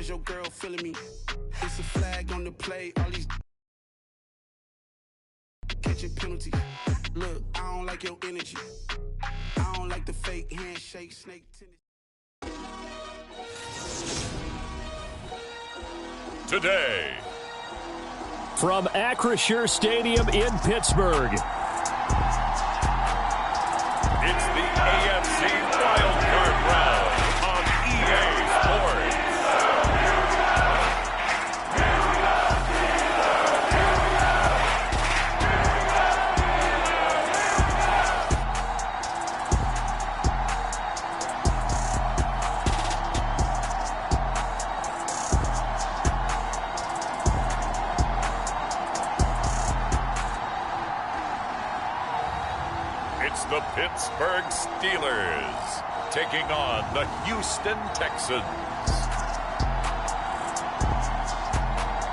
your girl feeling me? It's a flag on the play, all these catching penalties. Look, I don't like your energy. I don't like the fake handshake, snake tennis. Today, from Acrisure Stadium in Pittsburgh, it's the AFC Wild Card Round on EA Sports. It's the Pittsburgh Steelers taking on the Houston Texans.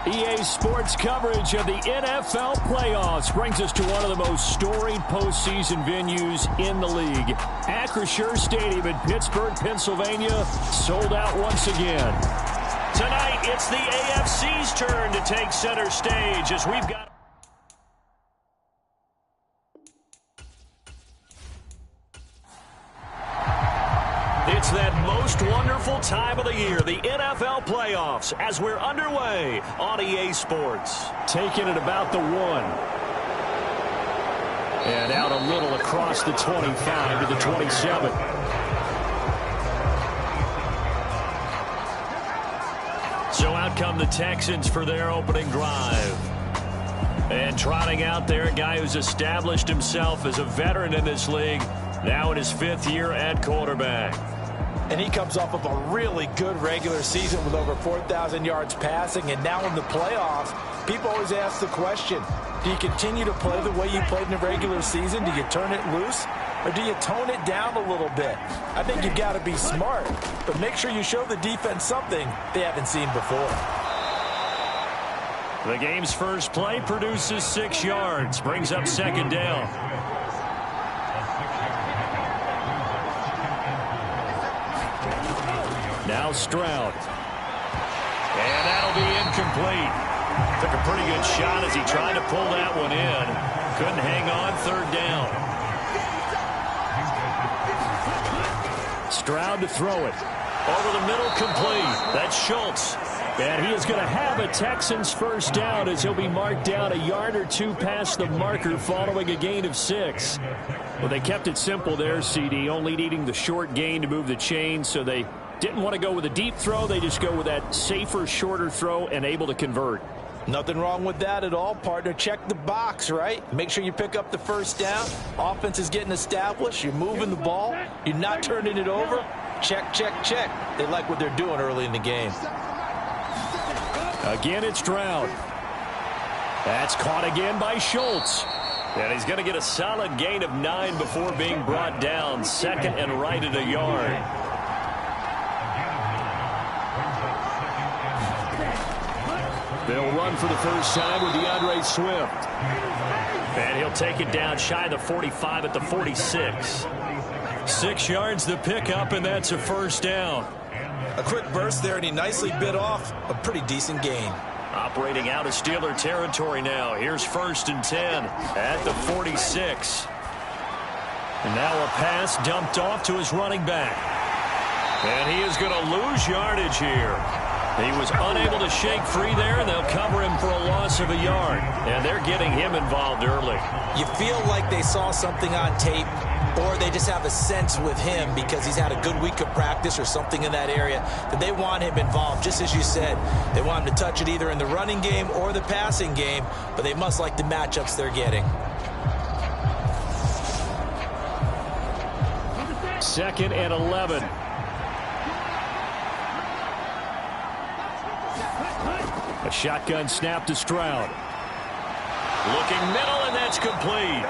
EA Sports coverage of the NFL playoffs brings us to one of the most storied postseason venues in the league. Acrisure Stadium in Pittsburgh, Pennsylvania, sold out once again. Tonight, it's the AFC's turn to take center stage as we've got... It's that most wonderful time of the year, the NFL playoffs, as we're underway on EA Sports. Taking it about the 1. And out a little across the 25 to the 27. So out come the Texans for their opening drive. And trotting out there, a guy who's established himself as a veteran in this league, now in his 5th year at quarterback. And he comes off of a really good regular season with over 4,000 yards passing. And now in the playoffs, people always ask the question, do you continue to play the way you played in the regular season? Do you turn it loose? Or do you tone it down a little bit? I think you've got to be smart, but make sure you show the defense something they haven't seen before. The game's first play produces 6 yards, brings up 2nd down. Now Stroud. And that'll be incomplete. Took a pretty good shot as he tried to pull that one in. Couldn't hang on, 3rd down. Stroud to throw it. Over the middle, complete. That's Schultz. And he is going to have a Texans first down as he'll be marked down a yard or 2 past the marker following a gain of 6. Well, they kept it simple there, CD, only needing the short gain to move the chain, so they didn't want to go with a deep throw. They just go with that safer, shorter throw and able to convert. Nothing wrong with that at all, partner. Check the box, right? Make sure you pick up the first down. Offense is getting established. You're moving the ball. You're not turning it over. Check, check, check. They like what they're doing early in the game. Again, it's Stroud. That's caught again by Schultz. And he's going to get a solid gain of 9 before being brought down. 2nd and right at a yard. They'll run for the first time with DeAndre Swift. And he'll take it down shy of the 45 at the 46. 6 yards the pickup, and that's a first down. A quick burst there, and he nicely bit off a pretty decent gain. Operating out of Steeler territory now. Here's 1st and 10 at the 46. And now a pass dumped off to his running back. And he is going to lose yardage here. He was unable to shake free there, and they'll cover him for a loss of a yard. And they're getting him involved early. You feel like they saw something on tape, or they just have a sense with him because he's had a good week of practice or something in that area that they want him involved. Just as you said, they want him to touch it either in the running game or the passing game, but they must like the matchups they're getting. 2nd and 11. A shotgun snap to Stroud. Looking middle, and that's complete.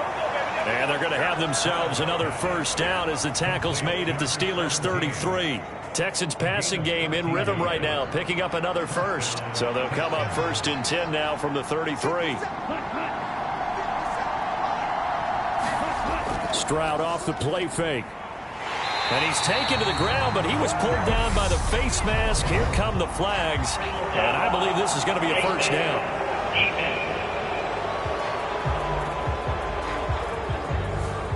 And they're going to have themselves another first down as the tackle's made at the Steelers' 33. Texans passing game in rhythm right now, picking up another first. So they'll come up 1st and 10 now from the 33. Stroud off the play fake. And he's taken to the ground, but he was pulled down by the face mask. Here come the flags. And I believe this is going to be a first down.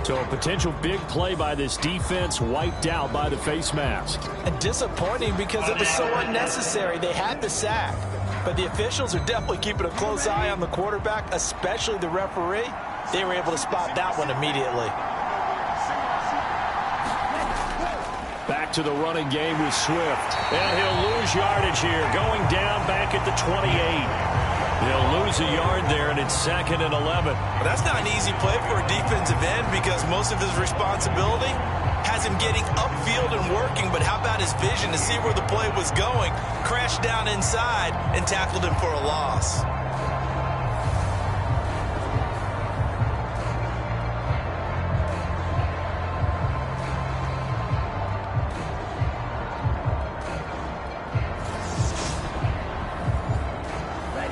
So a potential big play by this defense wiped out by the face mask. And disappointing because it was so unnecessary. They had the sack. But the officials are definitely keeping a close eye on the quarterback, especially the referee. They were able to spot that one immediately. Back to the running game with Swift. And he'll lose yardage here, going down back at the 28. He'll lose a yard there, and it's 2nd and 11. Well, that's not an easy play for a defensive end because most of his responsibility has him getting upfield and working, but how about his vision to see where the play was going, crashed down inside, and tackled him for a loss.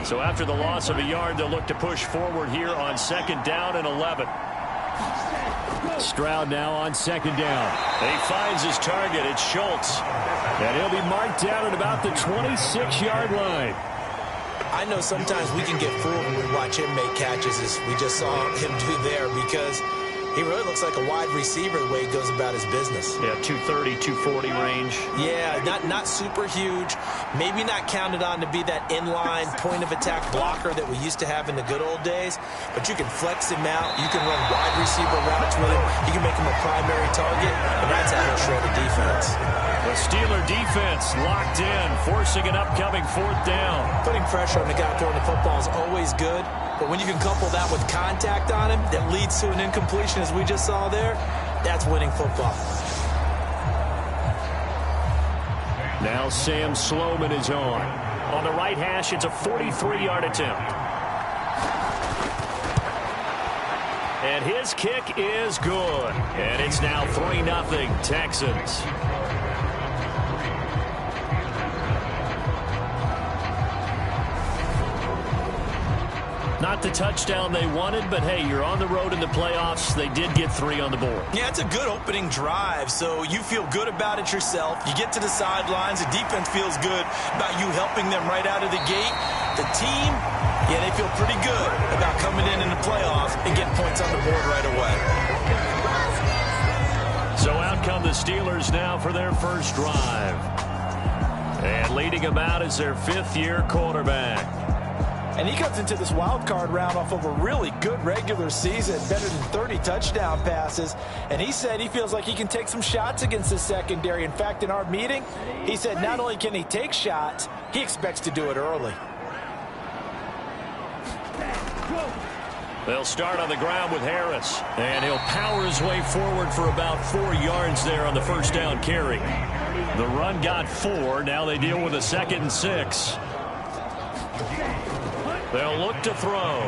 So after the loss of a yard, they'll look to push forward here on 2nd down and 11. Stroud now on 2nd down. He finds his target. It's Schultz. And he'll be marked down at about the 26-yard line. I know sometimes we can get fooled when we watch him make catches, as we just saw him do there, because he really looks like a wide receiver the way he goes about his business. Yeah, 230, 240 range. Yeah, not super huge. Maybe not counted on to be that inline point-of-attack blocker that we used to have in the good old days. But you can flex him out. You can run wide receiver routes with him. You can make him a primary target, and that's how he'll shred a defense. The Steeler defense locked in, forcing an upcoming 4th down. Putting pressure on the guy throwing the football is always good. But when you can couple that with contact on him that leads to an incompletion, as we just saw there, that's winning football. Now Sam Sloman is on. On the right hash, it's a 43-yard attempt. And his kick is good. And it's now 3-0 Texans. Not the touchdown they wanted, but hey, you're on the road in the playoffs. They did get 3 on the board. Yeah, it's a good opening drive, so you feel good about it yourself. You get to the sidelines. The defense feels good about you helping them right out of the gate. The team, yeah, they feel pretty good about coming in the playoffs and getting points on the board right away. So out come the Steelers now for their first drive. And leading them out is their 5th-year quarterback. And he comes into this wild card round off of a really good regular season, better than 30 touchdown passes. And he said he feels like he can take some shots against his secondary. In fact, in our meeting, he said not only can he take shots, he expects to do it early. They'll start on the ground with Harris. And he'll power his way forward for about 4 yards there on the first down carry. The run got 4. Now they deal with a 2nd and 6. They'll look to throw.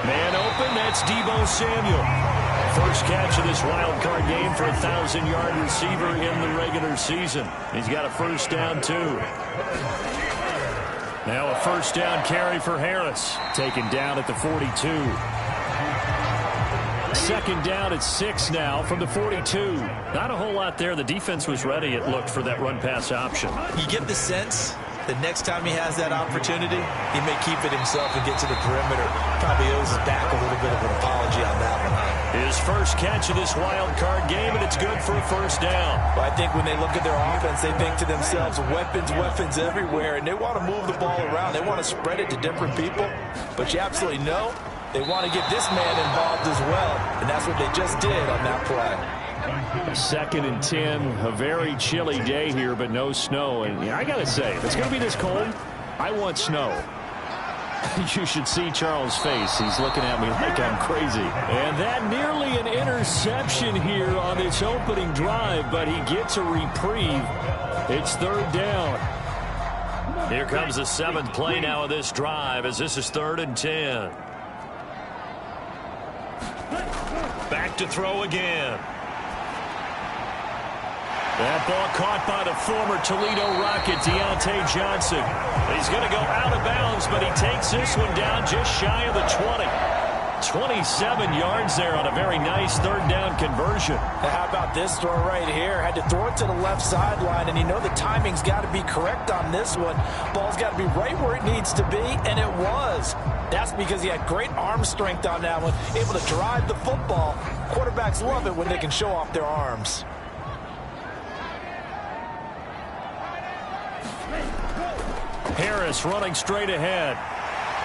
Man open, that's Deebo Samuel. First catch of this wild card game for a 1,000-yard receiver in the regular season. He's got a first down, too. Now a first down carry for Harris. Taken down at the 42. 2nd down at 6 now from the 42. Not a whole lot there. The defense was ready, it looked, for that run-pass option. You get the sense the next time he has that opportunity, he may keep it himself and get to the perimeter. Probably owes his back a little bit of an apology on that one. His first catch of this wild card game, and it's good for a first down. Well, I think when they look at their offense, they think to themselves, weapons everywhere, and they want to move the ball around. They want to spread it to different people, but you absolutely know they want to get this man involved as well, and that's what they just did on that play. 2nd and 10, a very chilly day here, but no snow. And I got to say, if it's going to be this cold, I want snow. You should see Charles' face. He's looking at me like I'm crazy. And that nearly an interception here on this opening drive, but he gets a reprieve. It's 3rd down. Here comes the 7th play now of this drive, as this is 3rd and 10. Back to throw again. That ball caught by the former Toledo Rocket, Deontay Johnson. He's going to go out of bounds, but he takes this one down just shy of the 20. 27 yards there on a very nice third down conversion. And how about this throw right here? Had to throw it to the left sideline, and you know the timing's got to be correct on this one. Ball's got to be right where it needs to be, and it was. That's because he had great arm strength on that one, able to drive the football. Quarterbacks love it when they can show off their arms. Harris running straight ahead.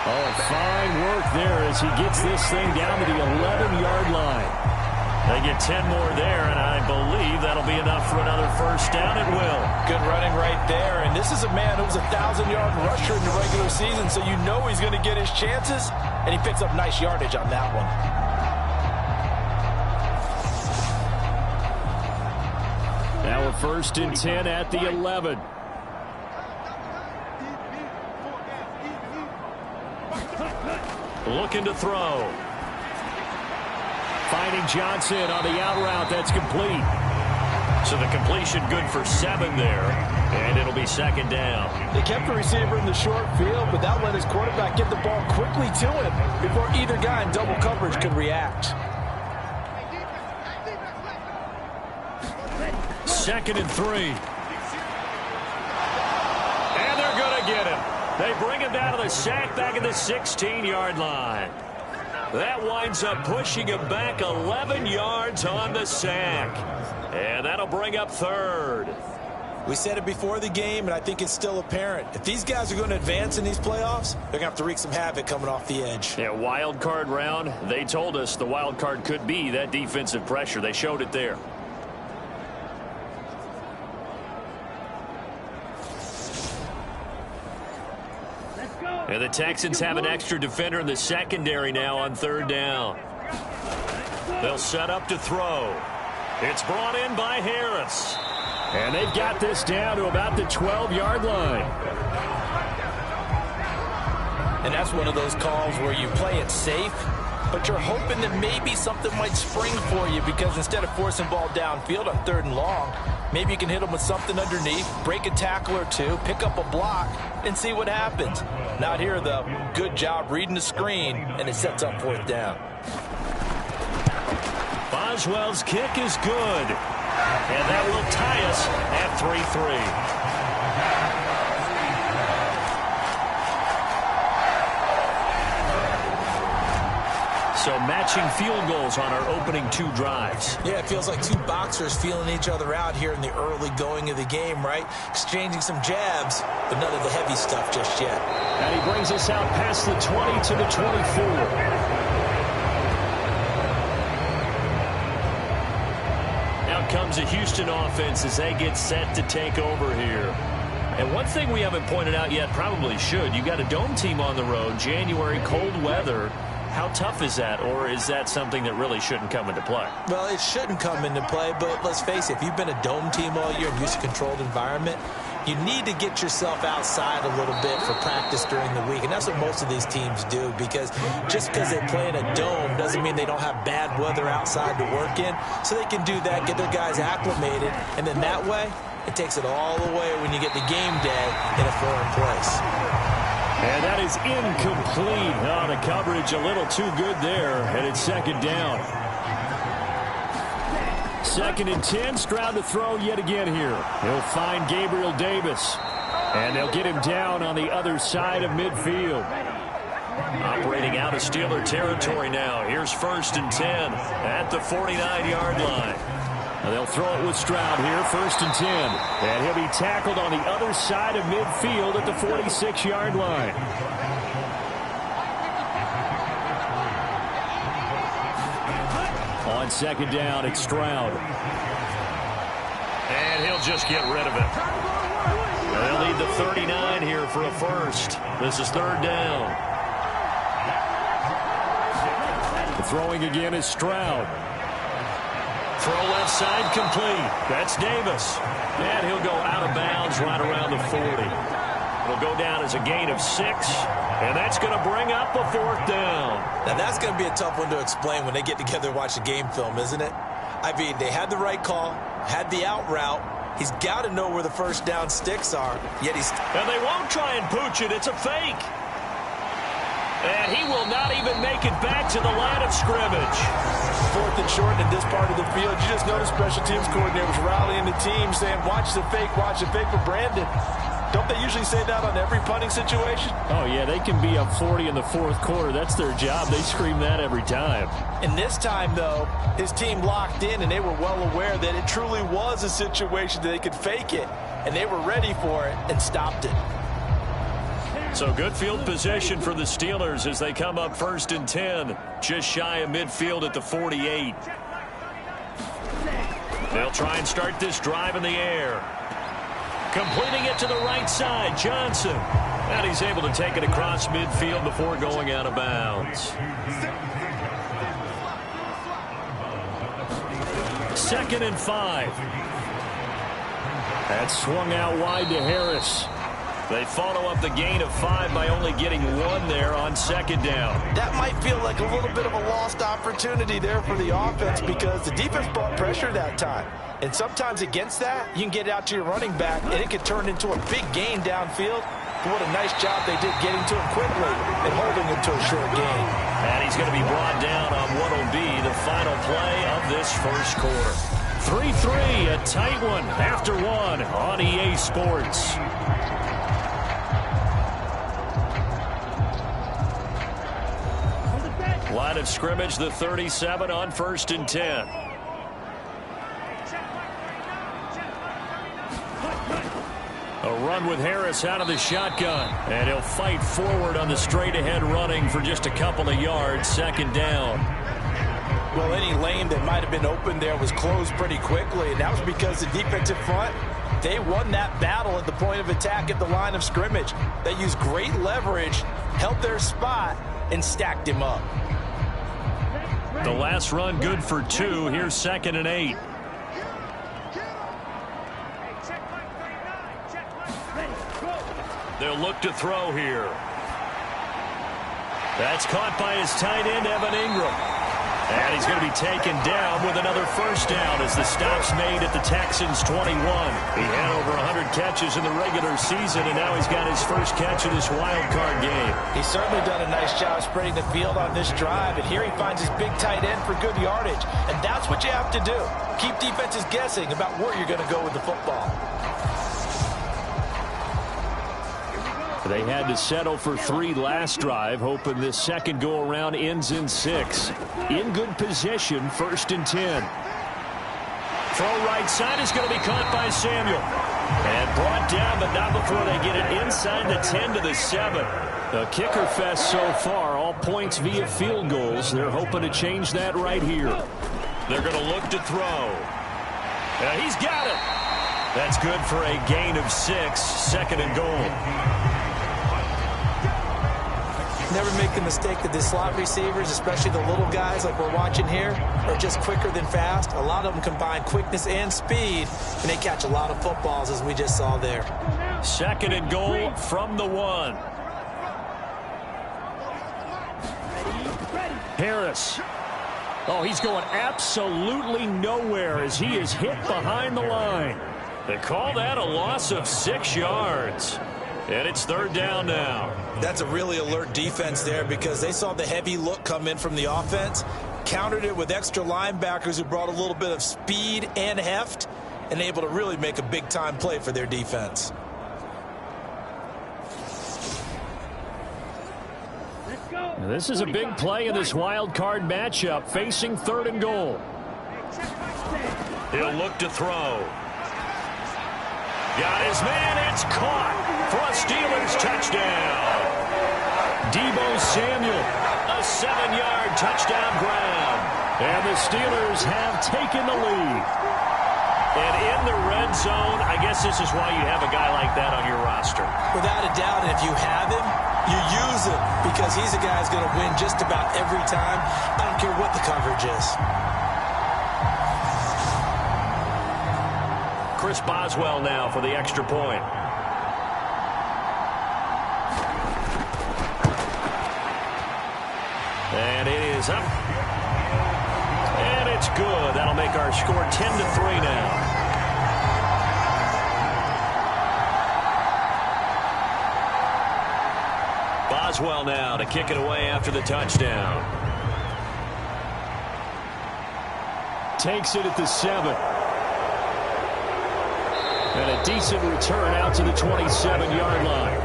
Oh, fine work there as he gets this thing down to the 11-yard line. They get 10 more there, and I believe that'll be enough for another first down. It will. Good running right there, and this is a man who was a 1,000-yard rusher in the regular season, so you know he's going to get his chances, and he picks up nice yardage on that one. Now a 1st and 10 at the 11. Looking to throw. Finding Johnson on the out route. That's complete. So the completion good for 7 there. And it'll be 2nd down. They kept the receiver in the short field, but that let his quarterback get the ball quickly to him before either guy in double coverage could react. 2nd and 3. And they're going to get him. They bring him down to the sack back at the 16-yard line. That winds up pushing him back 11 yards on the sack. And that'll bring up 3rd. We said it before the game, and I think it's still apparent. If these guys are going to advance in these playoffs, they're going to have to wreak some havoc coming off the edge. Yeah, wild card round. They told us the wild card could be that defensive pressure. They showed it there. And the Texans have an extra defender in the secondary now on 3rd down. They'll set up to throw. It's brought in by Harris. And they've got this down to about the 12-yard line. And that's one of those calls where you play it safe, but you're hoping that maybe something might spring for you, because instead of forcing ball downfield on 3rd and long, maybe you can hit them with something underneath, break a tackle or two, pick up a block, and see what happens. Not here, though. Good job reading the screen, and it sets up 4th down. Boswell's kick is good. And that will tie us at 3-3. So matching field goals on our opening 2 drives. Yeah, it feels like 2 boxers feeling each other out here in the early going of the game, right? Exchanging some jabs, but none of the heavy stuff just yet. And he brings us out past the 20 to the 24. Comes a Houston offense as they get set to take over here. And one thing we haven't pointed out yet, probably should, you got a dome team on the road, January, cold weather. How tough is that, or is that something that really shouldn't come into play? Well, it shouldn't come into play, but let's face it, if you've been a dome team all year and used to a controlled environment, you need to get yourself outside a little bit for practice during the week. And that's what most of these teams do, because just because they play in a dome doesn't mean they don't have bad weather outside to work in. So they can do that, get their guys acclimated, and then that way, it takes it all the way when you get the game day in a foreign place. And that is incomplete. Oh, the coverage a little too good there, and it's 2nd down. 2nd and 10, Stroud to throw yet again here. He'll find Gabriel Davis. And they'll get him down on the other side of midfield. Operating out of Steeler territory now. Here's 1st and 10 at the 49-yard line. And they'll throw it with Stroud here, 1st and 10. And he'll be tackled on the other side of midfield at the 46-yard line. On 2nd down, it's Stroud. And he'll just get rid of it. They'll need the 39 here for a first. This is 3rd down. The throwing again is Stroud. Throw left side complete. That's Davis. And he'll go out of bounds right around the 40. It'll go down as a gain of 6. And that's going to bring up a 4th down. Now, that's going to be a tough one to explain when they get together and watch the game film, isn't it? I mean, they had the right call, had the out route. He's got to know where the 1st down sticks are, yet he's... And they won't try and pooch it. It's a fake. And he will not even make it back to the line of scrimmage. 4th and short in this part of the field. You just noticed special teams coordinators rallying the team, saying, watch the fake for Brandon. Don't they usually say that on every punting situation? Oh, yeah, they can be up 40 in the 4th quarter. That's their job. They scream that every time. And this time, though, his team locked in, and they were well aware that it truly was a situation that they could fake it, and they were ready for it and stopped it. So good field position for the Steelers as they come up 1st and 10, just shy of midfield at the 48. They'll try and start this drive in the air. Completing it to the right side, Johnson. And he's able to take it across midfield before going out of bounds. 2nd and 5. That's swung out wide to Harris. They follow up the gain of 5 by only getting 1 there on 2nd down. That might feel like a little bit of a lost opportunity there for the offense because the defense brought pressure that time. And sometimes against that, you can get out to your running back, and it can turn into a big gain downfield. But what a nice job they did getting to him quickly and holding him to a short gain. And he's going to be brought down on what will be the final play of this 1st quarter. 3-3, a tight one after 1 on EA Sports. Line of scrimmage, the 37 on 1st and 10. A run with Harris out of the shotgun. And he'll fight forward on the straight-ahead running for just a couple of yards. 2nd down. Well, any lane that might have been open there was closed pretty quickly, and that was because the defensive front, they won that battle at the point of attack at the line of scrimmage. They used great leverage, held their spot, and stacked him up. The last run good for 2. Here's 2nd and 8. They'll look to throw here. That's caught by his tight end, Evan Ingram. And he's going to be taken down with another 1st down as the stop's made at the Texans' 21. He had over 100 catches in the regular season, and now he's got his 1st catch of this wild card game. He's certainly done a nice job spreading the field on this drive, and here he finds his big tight end for good yardage. And that's what you have to do. Keep defenses guessing about where you're going to go with the football. They had to settle for 3 last drive, hoping this 2nd go-around ends in 6. In good position, 1st and 10. Throw right side is going to be caught by Samuel. And brought down, but not before they get it inside the 10 to the 7. The kicker fest so far, all points via field goals. They're hoping to change that right here. They're going to look to throw. He's got it. That's good for a gain of 6, 2nd and goal. Never make the mistake that the slot receivers, especially the little guys like we're watching here, are just quicker than fast. A lot of them combine quickness and speed, and they catch a lot of footballs, as we just saw there. 2nd and goal from the 1. Harris. Oh, he's going absolutely nowhere as he is hit behind the line. They call that a loss of 6 yards. And it's 3rd down now. That's a really alert defense there because they saw the heavy look come in from the offense, countered it with extra linebackers who brought a little bit of speed and heft, and able to really make a big-time play for their defense. This is a big play in this wild card matchup, facing 3rd and goal. He'll look to throw. Got his man, it's caught for a Steelers touchdown. Deebo Samuel, a 7-yard touchdown grab. And the Steelers have taken the lead. And in the red zone, I guess this is why you have a guy like that on your roster. Without a doubt, and if you have him, you use him because he's a guy who's going to win just about every time. I don't care what the coverage is. Chris Boswell now for the extra point. And it is up. And it's good. That'll make our score 10-3 now. Boswell now to kick it away after the touchdown. Takes it at the 7. And a decent return out to the 27-yard line.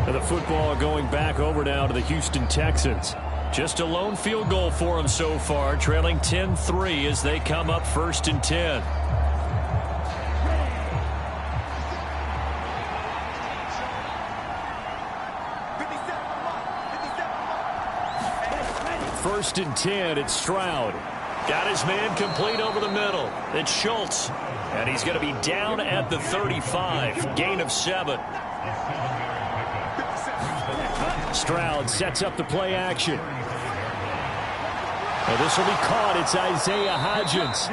And the football going back over now to the Houston Texans. Just a lone field goal for them so far, trailing 10-3 as they come up 1st and 10. First and 10, it's Stroud. Got his man complete over the middle. It's Schultz. And he's going to be down at the 35. Gain of 7. Stroud sets up the play action. And this will be caught. It's Isaiah Hodgins.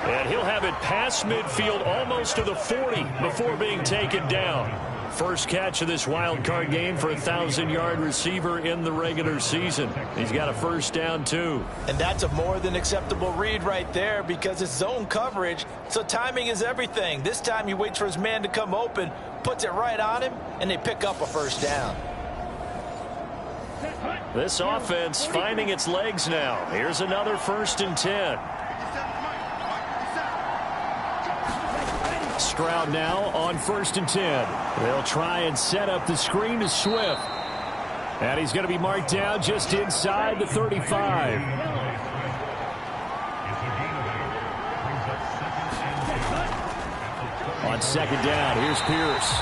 And he'll have it past midfield almost to the 40 before being taken down. First catch of this wild card game for a 1,000-yard receiver in the regular season. He's got a first down, too. And that's a more than acceptable read right there because it's zone coverage, so timing is everything. This time he waits for his man to come open, puts it right on him, and they pick up a first down. This offense finding its legs now. Here's another 1st and 10. Stroud now on 1st and 10. They'll try and set up the screen to Swift. And he's going to be marked down just inside the 35. On 2nd down, here's Pierce.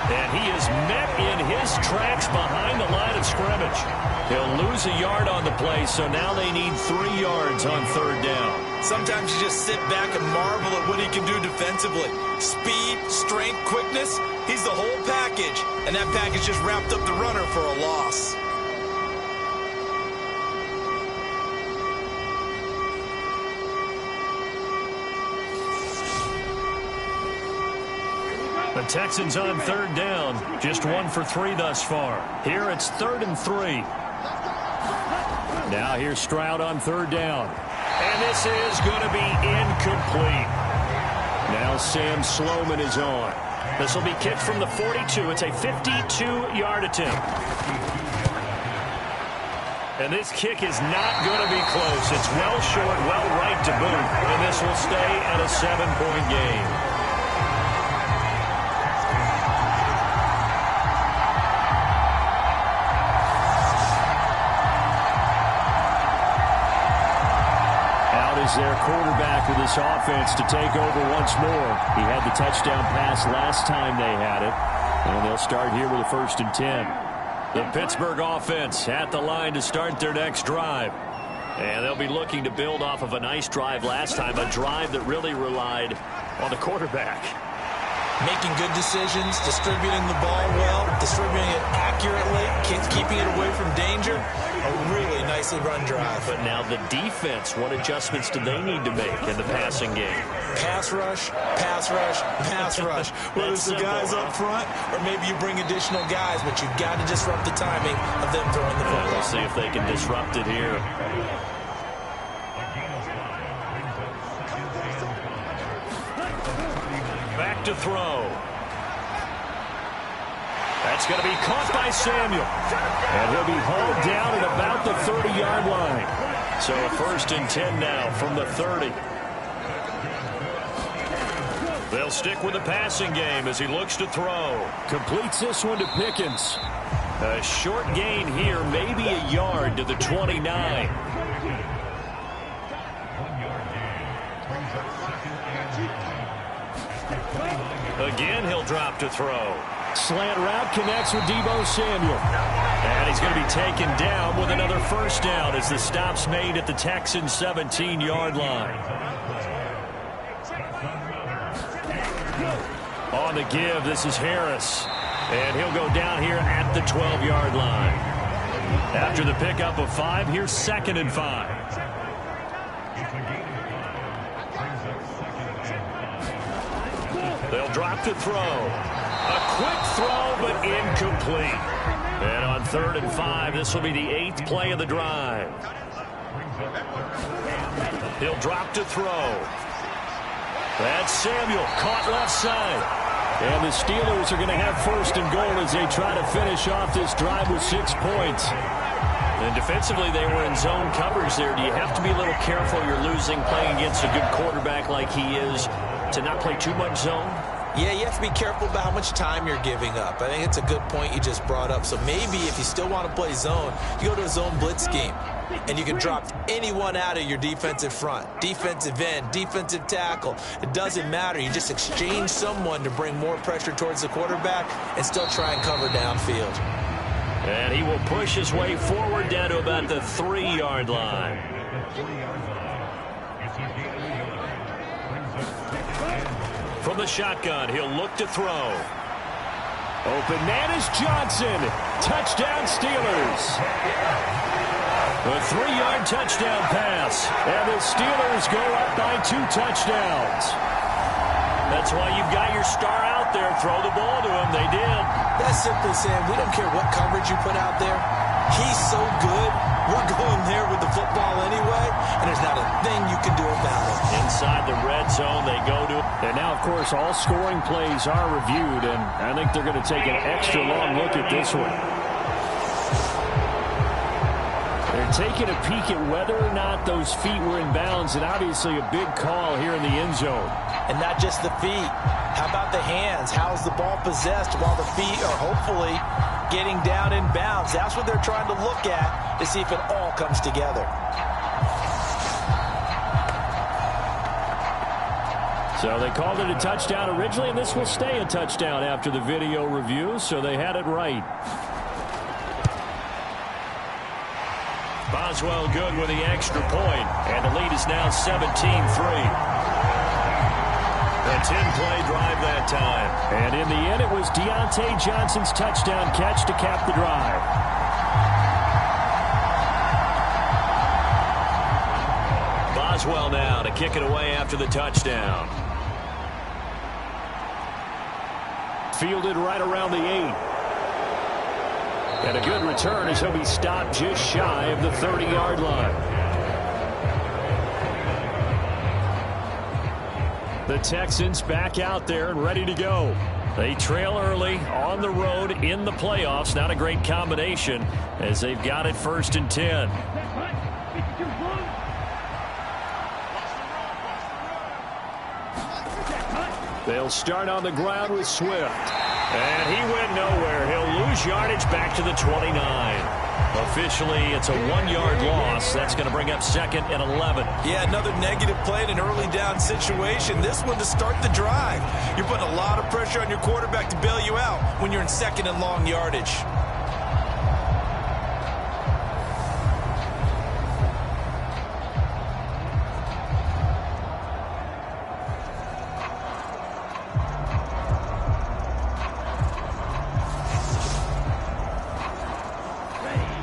And he is met in his tracks behind the line of scrimmage. He'll lose a yard on the play, so now they need 3 yards on 3rd down. Sometimes you just sit back and marvel at what he can do defensively. Speed, strength, quickness, he's the whole package. And that package just wrapped up the runner for a loss. The Texans on 3rd down, just 1 for 3 thus far. Here it's 3rd and 3. Now here's Stroud on 3rd down. And this is going to be incomplete. Now Sam Sloman is on. This will be kicked from the 42. It's a 52-yard attempt. And this kick is not going to be close. It's well short, well right to boot. And this will stay at a 7-point game. Their quarterback with this offense to take over once more. He had the touchdown pass last time they had it. And they'll start here with a 1st and 10. The Pittsburgh offense at the line to start their next drive. And they'll be looking to build off of a nice drive last time, a drive that really relied on the quarterback. Making good decisions, distributing the ball well, distributing it accurately, keeping it away from danger. A really nicely run drive. But now the defense, what adjustments do they need to make in the passing game? Pass rush, pass rush, pass rush. Whether it's the guys up front or maybe you bring additional guys, but you've got to disrupt the timing of them throwing the football. We'll see if they can disrupt it here. Back to throw. That's going to be caught by Samuel. And he'll be hauled down at about the 30-yard line. So a 1st and 10 now from the 30. They'll stick with the passing game as he looks to throw. Completes this one to Pickens. A short gain here, maybe a yard to the 29. Again, he'll drop to throw. Slant route connects with Deebo Samuel. And he's going to be taken down with another first down as the stop's made at the Texans' 17-yard line. On the give, this is Harris. And he'll go down here at the 12-yard line. After the pickup of 5, here's 2nd and 5. They'll drop to throw. A quick throw, but incomplete. And on 3rd and 5, this will be the 8th play of the drive. He'll drop to throw. That's Samuel, caught left side. And the Steelers are going to have first and goal as they try to finish off this drive with 6 points. And defensively, they were in zone coverage there. Do you have to be a little careful? You're losing, playing against a good quarterback like he is, to not play too much zone? Yeah, you have to be careful about how much time you're giving up. I think it's a good point you just brought up. So maybe if you still want to play zone, you go to a zone blitz scheme. And you can drop anyone out of your defensive front. Defensive end, defensive tackle. It doesn't matter. You just exchange someone to bring more pressure towards the quarterback and still try and cover downfield. And he will push his way forward down to about the 3-yard line. From the shotgun, he'll look to throw. Open man is Johnson. Touchdown Steelers. A 3-yard touchdown pass. And the Steelers go up by 2 touchdowns. That's why you've got your star out there. Throw the ball to him. They did. That's simply saying we don't care what coverage you put out there. He's so good. We're going there with the football anyway, and there's not a thing you can do about it. Inside the red zone, they go to. And now, of course, all scoring plays are reviewed, and I think they're going to take an extra long look at this one. They're taking a peek at whether or not those feet were in bounds, and obviously a big call here in the end zone. And not just the feet. How about the hands? How's the ball possessed while the feet are hopefully getting down in bounds? That's what they're trying to look at to see if it all comes together. So they called it a touchdown originally, and this will stay a touchdown after the video review, so they had it right. Boswell good with the extra point, and the lead is now 17-3. A 10-play drive that time. And in the end, it was Deontay Johnson's touchdown catch to cap the drive. Boswell now to kick it away after the touchdown. Fielded right around the 8. And a good return as he'll be stopped just shy of the 30-yard line. The Texans back out there and ready to go. They trail early on the road in the playoffs. Not a great combination as they've got it 1st and 10. They'll start on the ground with Swift. And he went nowhere. He'll lose yardage back to the 29. Officially, it's a 1-yard loss. That's going to bring up 2nd and 11. Yeah, another negative play in an early down situation. This one to start the drive. You're putting a lot of pressure on your quarterback to bail you out when you're in 2nd and long yardage.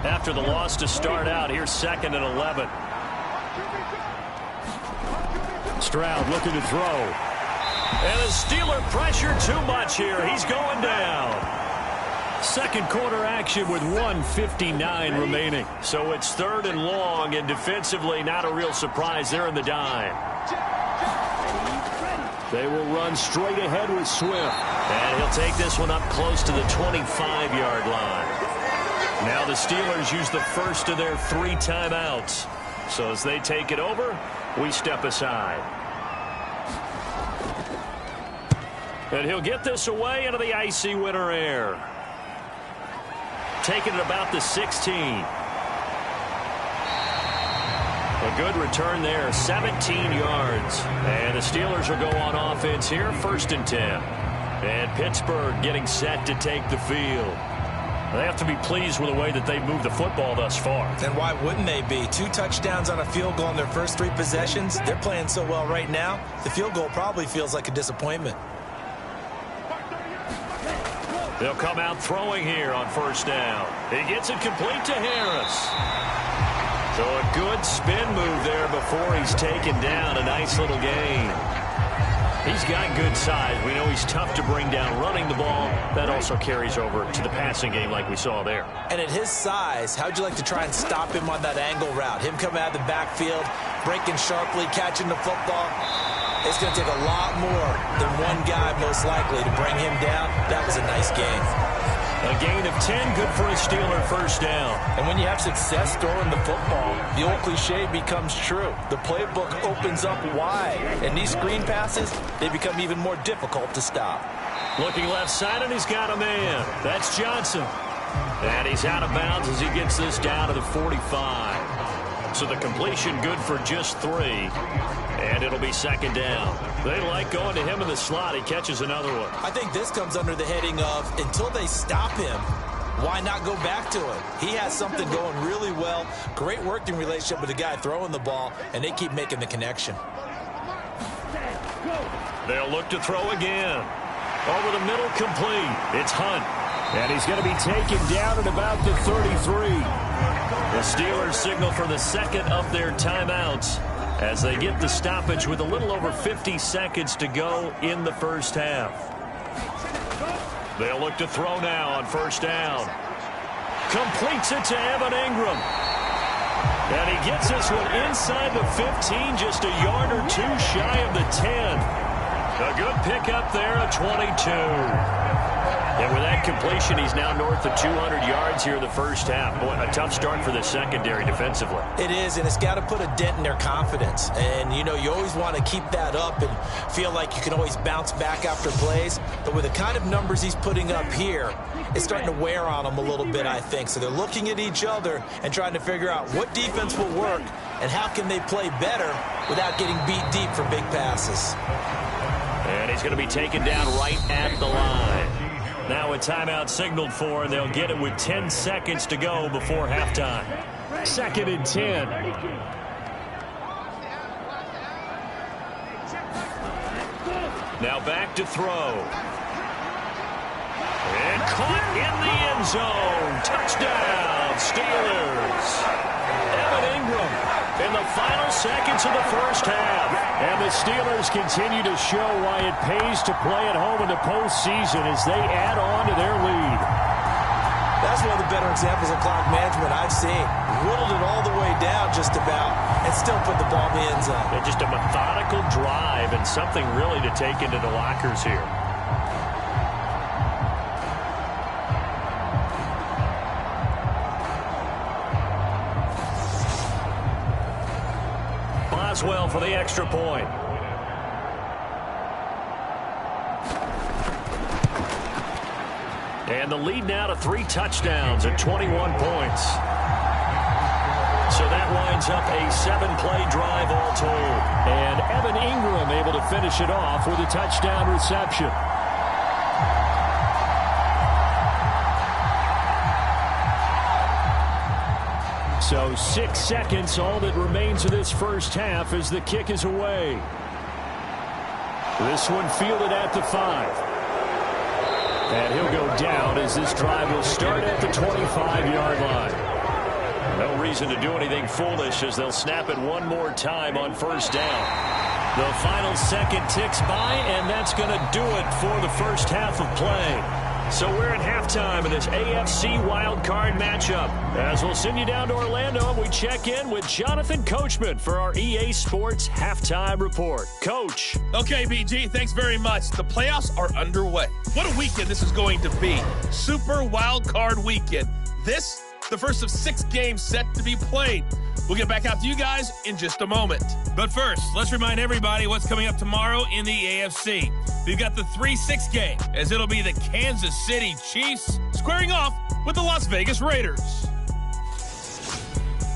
After the loss to start out, here's 2nd and 11. Stroud looking to throw. And the Steeler pressure too much here. He's going down. Second quarter action with 1:59 remaining. So it's 3rd and long, and defensively not a real surprise there in the dime. They will run straight ahead with Swift. And he'll take this one up close to the 25-yard line. Now the Steelers use the first of their 3 timeouts. So as they take it over, we step aside. And he'll get this away into the icy winter air. Taking it about the 16. A good return there, 17 yards. And the Steelers will go on offense here, 1st and 10. And Pittsburgh getting set to take the field. They have to be pleased with the way that they've moved the football thus far. And why wouldn't they be? 2 touchdowns on a field goal in their first 3 possessions. They're playing so well right now, the field goal probably feels like a disappointment. They'll come out throwing here on 1st down. He gets it complete to Harris. So a good spin move there before he's taken down. A nice little gain. He's got good size. We know he's tough to bring down running the ball. That also carries over to the passing game like we saw there. And at his size, how'd you like to try and stop him on that angle route? Him coming out of the backfield, breaking sharply, catching the football. It's going to take a lot more than one guy, most likely, to bring him down. That was a nice game. A gain of 10, good for a Steeler first down. And when you have success throwing the football, the old cliche becomes true. The playbook opens up wide, and these screen passes, they become even more difficult to stop. Looking left side, and he's got a man. That's Johnson. And he's out of bounds as he gets this down to the 45. So the completion good for just 3. And it'll be second down. They like going to him in the slot. He catches another one. I think this comes under the heading of, until they stop him, why not go back to him? He has something going really well. Great working relationship with the guy throwing the ball, and they keep making the connection. They'll look to throw again. Over the middle, complete. It's Hunt. And he's going to be taken down at about the 33. The Steelers signal for the second of their timeouts as they get the stoppage with a little over 50 seconds to go in the first half. They'll look to throw now on first down. Completes it to Evan Ingram. And he gets this one inside the 15, just a yard or two shy of the 10. A good pickup there, a 22. And with that completion, he's now north of 200 yards here in the first half. Boy, a tough start for the secondary defensively. It is, and it's got to put a dent in their confidence. And, you know, you always want to keep that up and feel like you can always bounce back after plays. But with the kind of numbers he's putting up here, it's starting to wear on them a little bit, I think. So they're looking at each other and trying to figure out what defense will work and how can they play better without getting beat deep for big passes. And he's going to be taken down right at the line. Now a timeout signaled for, and they'll get it with 10 seconds to go before halftime. Second and 10. Now back to throw. And caught in the end zone. Touchdown, Steelers. Evan Ingram in the final seconds of the first half. And the Steelers continue to show why it pays to play at home in the postseason as they add on to their lead. That's one of the better examples of clock management I've seen. Whittled it all the way down just about and still put the ball in the end zone. Yeah, just a methodical drive and something really to take into the lockers here. Boswell for the extra point. And the lead now to 3 touchdowns at 21 points. So that winds up a 7-play drive all told. And Evan Ingram able to finish it off with a touchdown reception. So 6 seconds, all that remains of this first half as the kick is away. This one fielded at the 5. And he'll go down as this drive will start at the 25-yard line. No reason to do anything foolish as they'll snap it one more time on first down. The final second ticks by, and that's going to do it for the first half of play. So we're at halftime in this AFC wildcard matchup. As we'll send you down to Orlando, and we check in with Jonathan Coachman for our EA Sports Halftime Report. Coach. Okay, BG, thanks very much. The playoffs are underway. What a weekend this is going to be. Super wildcard weekend. This, the first of 6 games set to be played. We'll get back out to you guys in just a moment. But first, let's remind everybody what's coming up tomorrow in the AFC. We've got the 3-6 game, as it'll be the Kansas City Chiefs squaring off with the Las Vegas Raiders.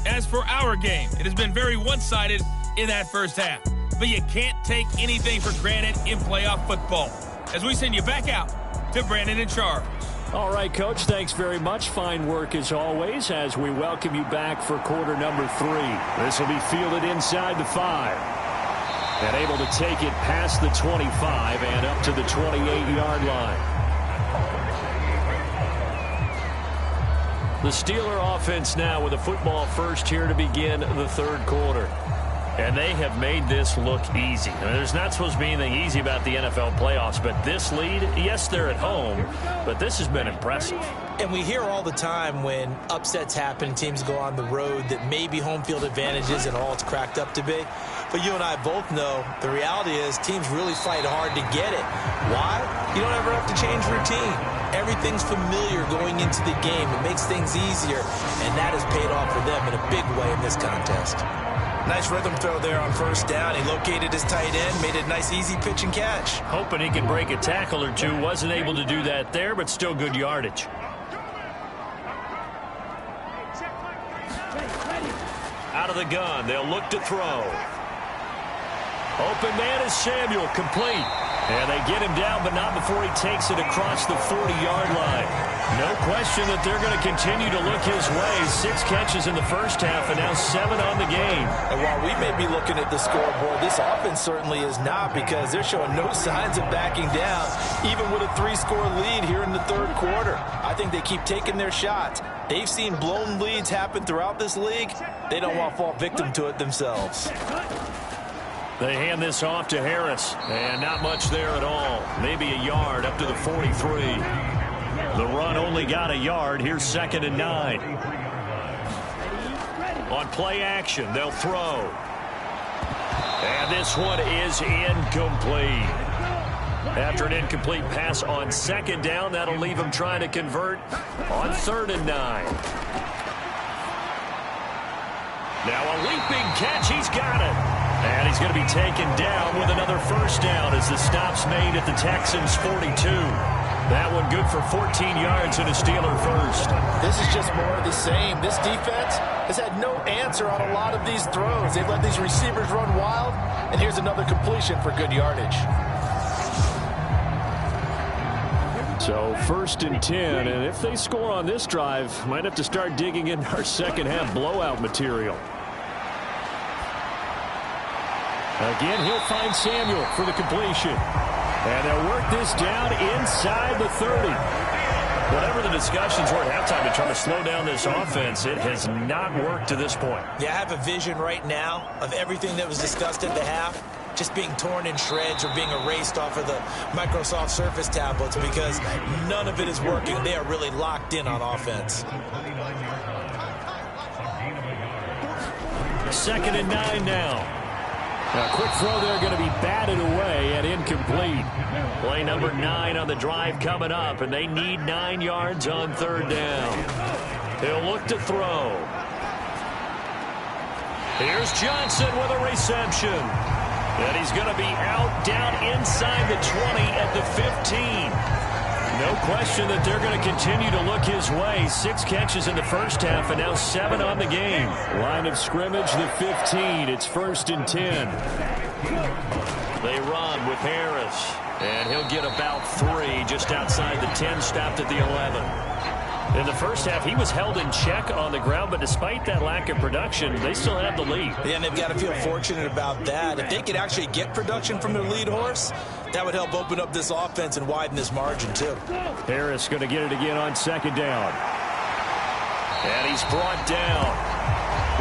As for our game, it has been very one-sided in that first half. But you can't take anything for granted in playoff football. As we send you back out to Brandon and Charles. All right, Coach, thanks very much. Fine work as always as we welcome you back for quarter number 3. This will be fielded inside the 5. And able to take it past the 25 and up to the 28-yard line. The Steeler offense now with a football first here to begin the third quarter. And they have made this look easy. I mean, there's not supposed to be anything easy about the NFL playoffs, but this lead, yes, they're at home, but this has been impressive. And we hear all the time when upsets happen, teams go on the road, that maybe home field advantage isn't all it's cracked up to be. But you and I both know the reality is teams really fight hard to get it. Why? You don't ever have to change routine. Everything's familiar going into the game. It makes things easier, and that has paid off for them in a big way in this contest. Nice rhythm throw there on first down. He located his tight end, made it a nice easy pitch and catch. Hoping he could break a tackle or two. Wasn't able to do that there, but still good yardage. Out of the gun, they'll look to throw. Open man is Samuel, complete. And they get him down, but not before he takes it across the 40-yard line. No question that they're going to continue to look his way. 6 catches in the first half, and now 7 on the game. And while we may be looking at the scoreboard, this offense certainly is not, because they're showing no signs of backing down, even with a 3-score lead here in the third quarter. I think they keep taking their shots. They've seen blown leads happen throughout this league. They don't want to fall victim to it themselves. They hand this off to Harris, and not much there at all. Maybe a yard up to the 43. The run only got a yard. Here's 2nd and 9. On play action, they'll throw. And this one is incomplete. After an incomplete pass on 2nd down, that'll leave him trying to convert on 3rd and 9. Now a leaping catch. He's got it. And he's going to be taken down with another first down as the stop's made at the Texans' 42. That one good for 14 yards and a Steeler first. This is just more of the same. This defense has had no answer on a lot of these throws. They've let these receivers run wild, and here's another completion for good yardage. So 1st and 10, and if they score on this drive, might have to start digging in our second half blowout material. Again, he'll find Samuel for the completion. And they'll work this down inside the 30. Whatever the discussions were at halftime to try to slow down this offense, it has not worked to this point. Yeah, I have a vision right now of everything that was discussed at the half just being torn in shreds or being erased off of the Microsoft Surface tablets, because none of it is working. They are really locked in on offense. 2nd and 9 now. A quick throw there, going to be batted away and incomplete. Play number 9 on the drive coming up, and they need 9 yards on 3rd down. He'll look to throw. Here's Johnson with a reception. And he's going to be out down inside the 20 at the 15. No question that they're going to continue to look his way. 6 catches in the first half and now 7 on the game. Line of scrimmage, the 15. It's 1st and 10. They run with Harris. And he'll get about 3 just outside the 10, stopped at the 11. In the first half, he was held in check on the ground, but despite that lack of production, they still have the lead. Yeah, and they've got to feel fortunate about that. If they could actually get production from their lead horse, that would help open up this offense and widen this margin, too. Harris going to get it again on 2nd down. And he's brought down.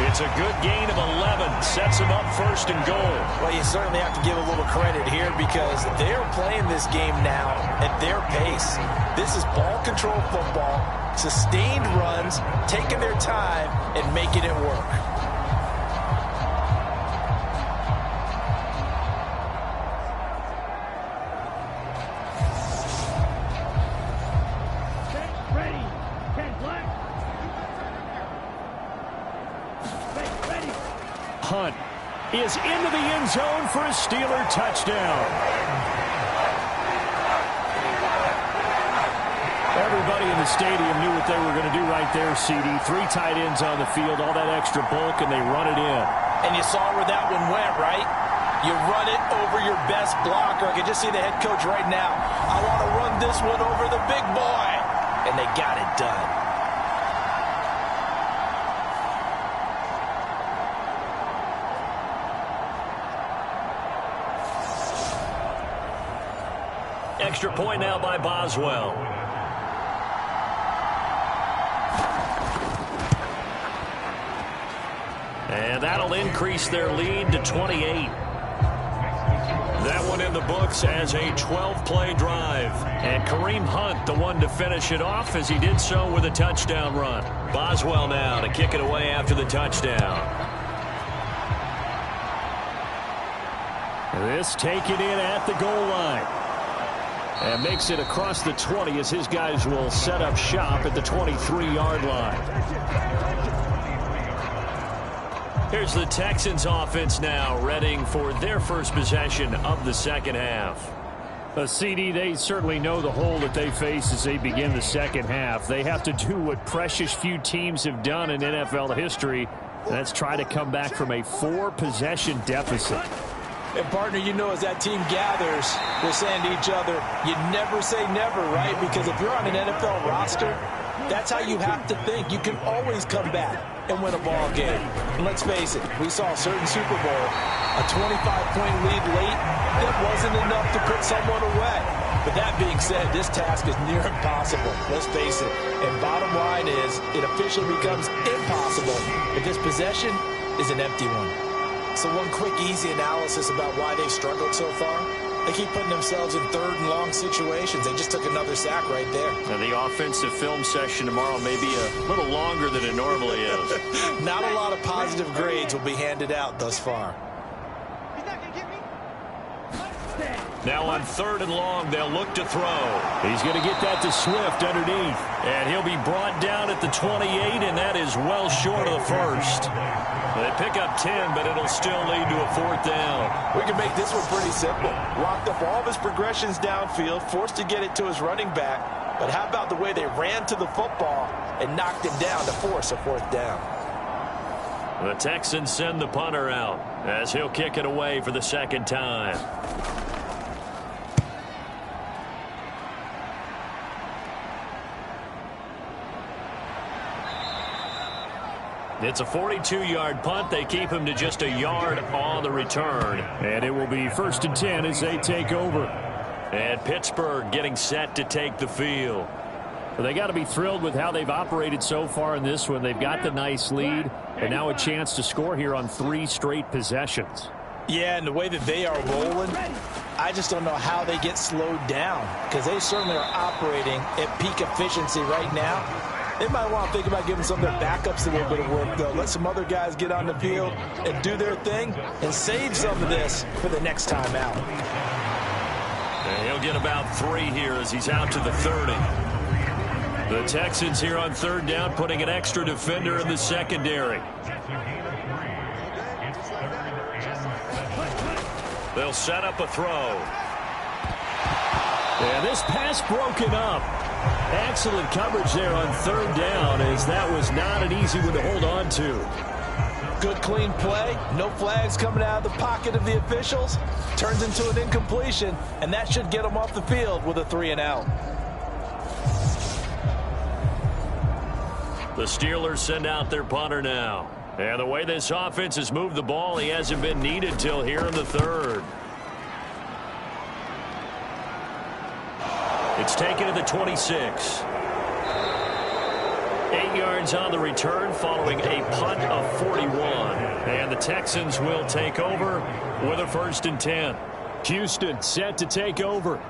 It's a good gain of 11. Sets him up 1st and goal. Well, you certainly have to give a little credit here, because they're playing this game now at their pace. This is ball control football, sustained runs, taking their time, and making it work. Hunt is into the end zone for a Steeler touchdown. Everybody in the stadium knew what they were going to do right there, CD. 3 tight ends on the field, all that extra bulk, and they run it in. And you saw where that one went, right? You run it over your best blocker. I can just see the head coach right now. I want to run this one over the big boy. And they got it done. Extra point now by Boswell. And that'll increase their lead to 28. That one in the books as a 12-play drive. And Kareem Hunt, the one to finish it off, as he did so with a touchdown run. Boswell now to kick it away after the touchdown. This taken in at the goal line. And makes it across the 20 as his guys will set up shop at the 23-yard line. Here's the Texans offense now, readying for their first possession of the second half. CD, they certainly know the hole that they face as they begin the second half. They have to do what precious few teams have done in NFL history. That's try to come back from a 4-possession deficit. And, partner, you know, as that team gathers, we're saying to each other, you never say never, right? Because if you're on an NFL roster, that's how you have to think. You can always come back and win a ball game. And let's face it, we saw a certain Super Bowl, a 25-point lead late, that wasn't enough to put someone away. But that being said, this task is near impossible. Let's face it. And bottom line is, it officially becomes impossible if this possession is an empty one. So one quick, easy analysis about why they've struggled so far. They keep putting themselves in third and long situations. They just took another sack right there. Now the offensive film session tomorrow may be a little longer than it normally is. Not a lot of positive grades will be handed out thus far. Now on 3rd and long, they'll look to throw. He's going to get that to Swift underneath. And he'll be brought down at the 28, and that is well short of the first. They pick up 10, but it'll still lead to a 4th down. We can make this one pretty simple. Locked up all of his progressions downfield, forced to get it to his running back. But how about the way they ran to the football and knocked him down to force a 4th down? The Texans send the punter out as he'll kick it away for the second time. It's a 42-yard punt. They keep him to just a yard on the return. And it will be 1st and 10 as they take over. And Pittsburgh getting set to take the field. Well, they got to be thrilled with how they've operated so far in this one. They've got the nice lead, and now a chance to score here on 3 straight possessions. Yeah, and the way that they are rolling, I just don't know how they get slowed down, because they certainly are operating at peak efficiency right now. They might want to think about giving some of their backups a little bit of work, though. Let some other guys get on the field and do their thing and save some of this for the next time out. And he'll get about 3 here as he's out to the 30. The Texans here on 3rd down, putting an extra defender in the secondary. They'll set up a throw. And this pass broken up. Excellent coverage there on 3rd down, as that was not an easy one to hold on to. Good, clean play. No flags coming out of the pocket of the officials. Turns into an incompletion, and that should get them off the field with a 3-and-out. The Steelers send out their punter now. And the way this offense has moved the ball, he hasn't been needed till here in the 3rd. It's taken at the 26. 8 yards on the return following a punt of 41. And the Texans will take over with a 1st and 10. Houston set to take over.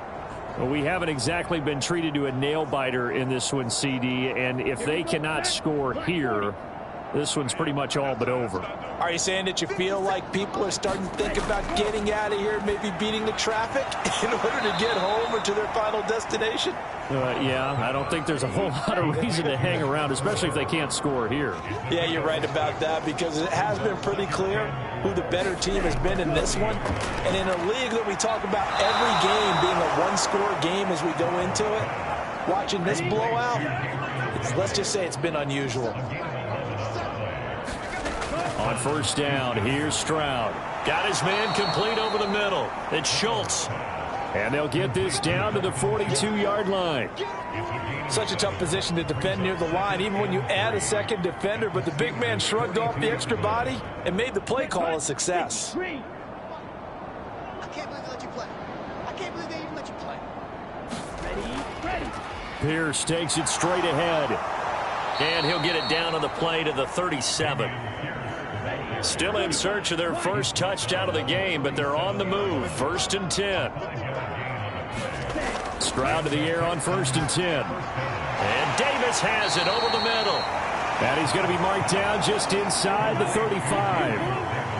Well, we haven't exactly been treated to a nail-biter in this one, CD, and if they cannot score here, this one's pretty much all but over. Are you saying that you feel like people are starting to think about getting out of here, maybe beating the traffic in order to get home or to their final destination? Yeah, I don't think there's a whole lot of reason to hang around, especially if they can't score here. Yeah, you're right about that, because it has been pretty clear who the better team has been in this one. And in a league that we talk about every game being a one-score game as we go into it, watching this blowout, let's just say it's been unusual. On 1st down, here's Stroud. Got his man complete over the middle. It's Schultz. And they'll get this down to the 42-yard line. Such a tough position to defend near the line, even when you add a second defender, but the big man shrugged off the extra body and made the play call a success. I can't believe they let you play. I can't believe they even let you play. Ready. Pierce takes it straight ahead. And he'll get it down on the play to the 37. Still in search of their first touchdown of the game, but they're on the move. 1st and 10. Stroud to the air on 1st and 10. And Davis has it over the middle. And he's going to be marked down just inside the 35.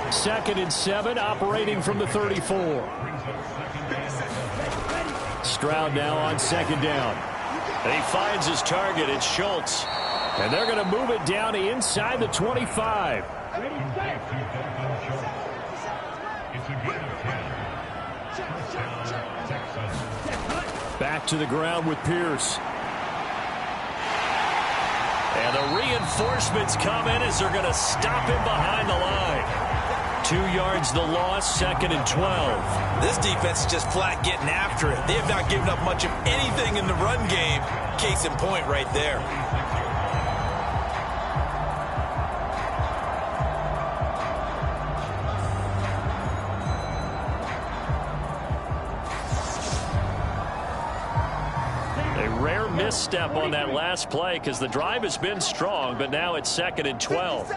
2nd and 7, operating from the 34. Stroud now on 2nd down. And he finds his target. It's Schultz. And they're going to move it down to inside the 25. Back to the ground with Pierce. And the reinforcements come in as they're going to stop him behind the line. 2 yards the loss, 2nd and 12. This defense is just flat getting after it. They have not given up much of anything in the run game. Case in point right there. A rare misstep on that last play because the drive has been strong, but now it's 2nd and 12.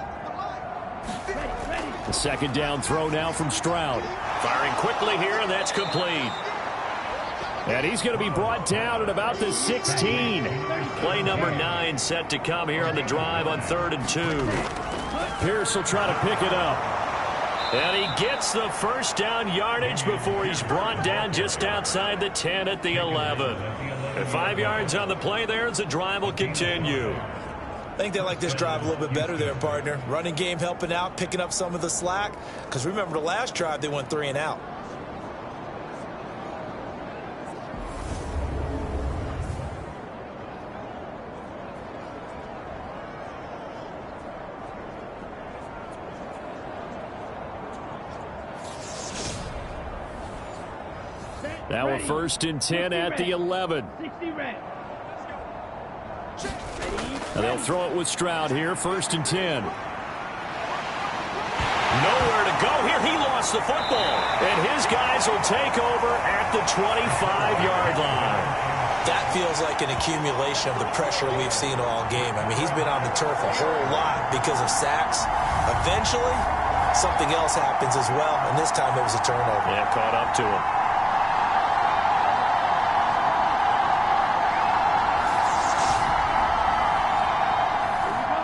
The 2nd down throw now from Stroud. Firing quickly here, and that's complete. And he's going to be brought down at about the 16. Play number 9 set to come here on the drive on 3rd and 2. Pierce will try to pick it up. And he gets the first down yardage before he's brought down just outside the 10 at the 11. And 5 yards on the play there as the drive will continue. I think they like this drive a little bit better there, partner. Running game helping out, picking up some of the slack. Because remember the last drive, they went 3 and out. Now a 1st and 10 at the 11. And they'll throw it with Stroud here, 1st and 10. Nowhere to go here. He lost the football. And his guys will take over at the 25-yard line. That feels like an accumulation of the pressure we've seen all game. I mean, he's been on the turf a whole lot because of sacks. Eventually, something else happens as well, and this time it was a turnover. Yeah, caught up to him.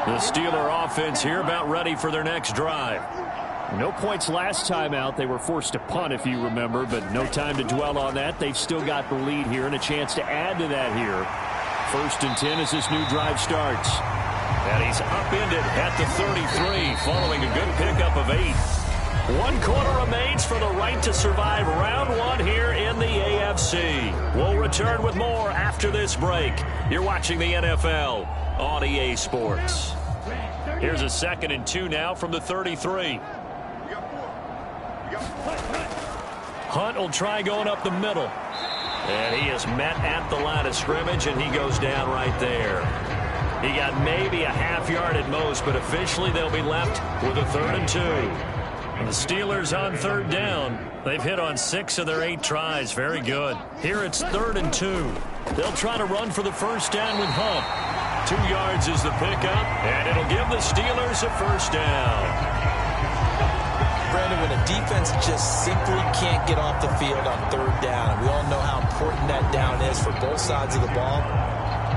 The Steeler offense here about ready for their next drive. No points last time out. They were forced to punt, if you remember, but no time to dwell on that. They've still got the lead here and a chance to add to that here. 1st and 10 as this new drive starts. And he's upended at the 33 following a good pickup of 8. 1 quarter remains for the right to survive round 1 here in the AFC. We'll return with more after this break. You're watching the NFL on EA Sports. Here's a 2nd and 2 now from the 33. Hunt will try going up the middle. And he is met at the line of scrimmage, and he goes down right there. He got maybe a half yard at most, but officially they'll be left with a 3rd and 2. And the Steelers on 3rd down. They've hit on 6 of their 8 tries. Very good. Here it's 3rd and 2. They'll try to run for the 1st down with Hunt. 2 yards is the pickup, and it'll give the Steelers a 1st down. Brandon, when a defense just simply can't get off the field on 3rd down, and we all know how important that down is for both sides of the ball,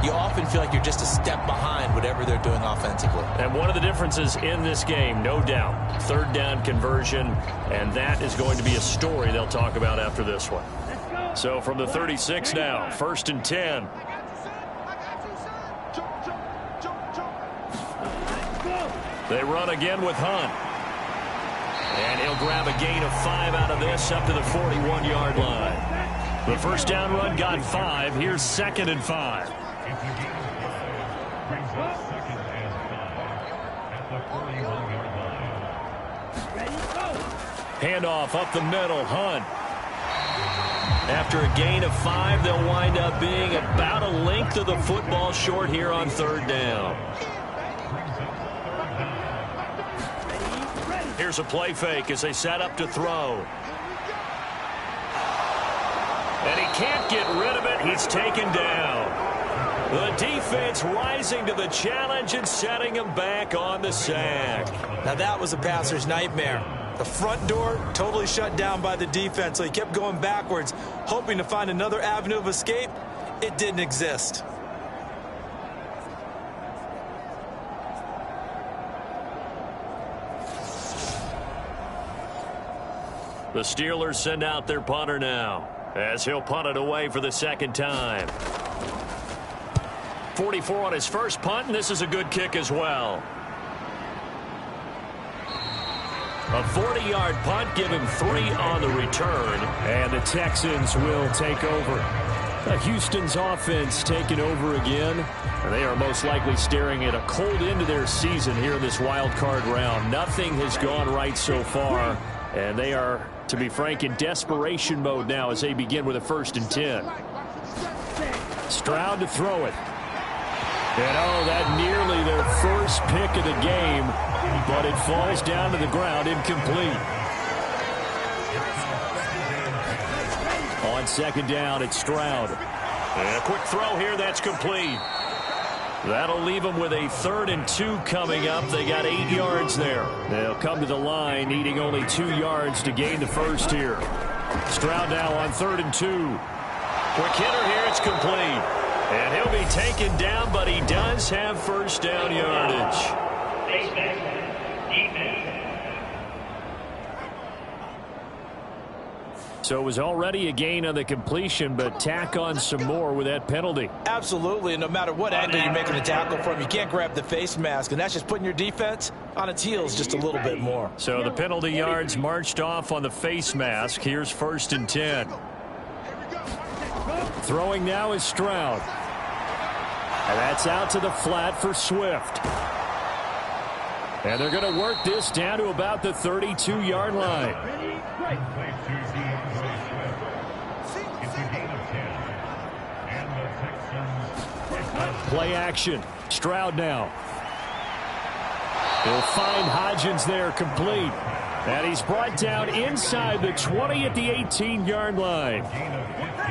you often feel like you're just a step behind whatever they're doing offensively. And one of the differences in this game, no doubt, 3rd down conversion, and that is going to be a story they'll talk about after this one. So from the 36 now, 1st and 10. They run again with Hunt. And he'll grab a gain of 5 out of this up to the 41-yard line. The 1st down run got 5. Here's 2nd and 5. Handoff up the middle, Hunt. After a gain of 5, they'll wind up being about a length of the football short here on 3rd down. Here's a play fake as they set up to throw. And he can't get rid of it. He's taken down. The defense rising to the challenge and setting him back on the sack. Now that was a passer's nightmare. The front door totally shut down by the defense, so he kept going backwards, hoping to find another avenue of escape. It didn't exist. The Steelers send out their punter now, as he'll punt it away for the second time. 44 on his first punt, and this is a good kick as well. A 40-yard punt, give him 3 on the return. And the Texans will take over. Houston's offense taking over again. They are most likely staring at a cold end to their season here in this wild card round. Nothing has gone right so far, and they are, to be frank, in desperation mode now as they begin with a 1st and 10. Stroud to throw it. And oh, that nearly their first pick of the game, but it falls down to the ground incomplete. On 2nd down, it's Stroud. And a quick throw here, that's complete. That'll leave them with a 3rd and 2 coming up. They got 8 yards there. They'll come to the line, needing only 2 yards to gain the first here. Stroud now on 3rd and 2. Quick hitter here, it's complete. And he'll be taken down, but he does have 1st down yardage. So it was already a gain on the completion, but tack on some more with that penalty. Absolutely, and no matter what angle you're making a tackle from, you can't grab the face mask, and that's just putting your defense on its heels just a little bit more. So the penalty yards marched off on the face mask. Here's 1st and 10. Throwing now is Stroud. And that's out to the flat for Swift. And they're going to work this down to about the 32-yard line. Play action. Stroud now. He'll find Hodgins there, complete. And he's brought down inside the 20 at the 18-yard line.